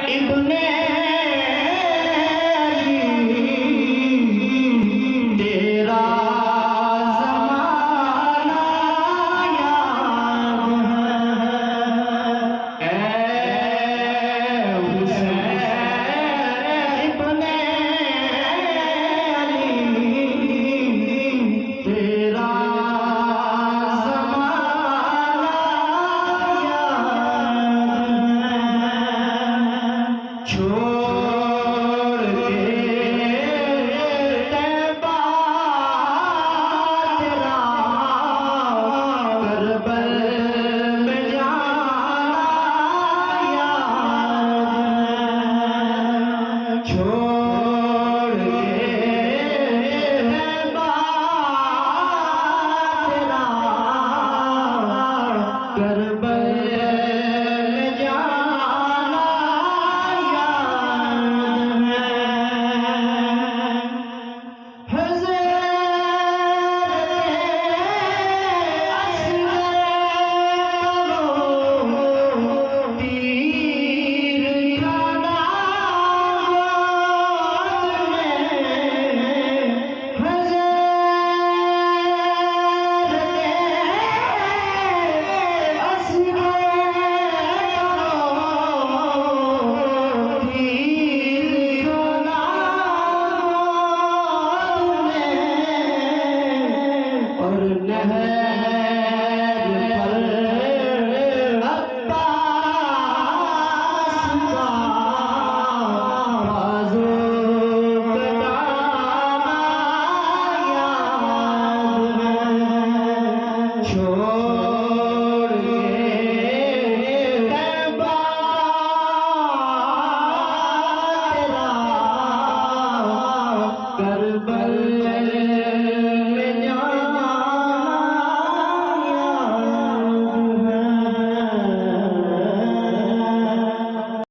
इब्ने तेरा ज़माना याद है। ऐ हुसैन इब्ने अली तेरा ज़माना याद है। छोड़ के तैबा तेरा करबल में जाना याद है। छोड़ के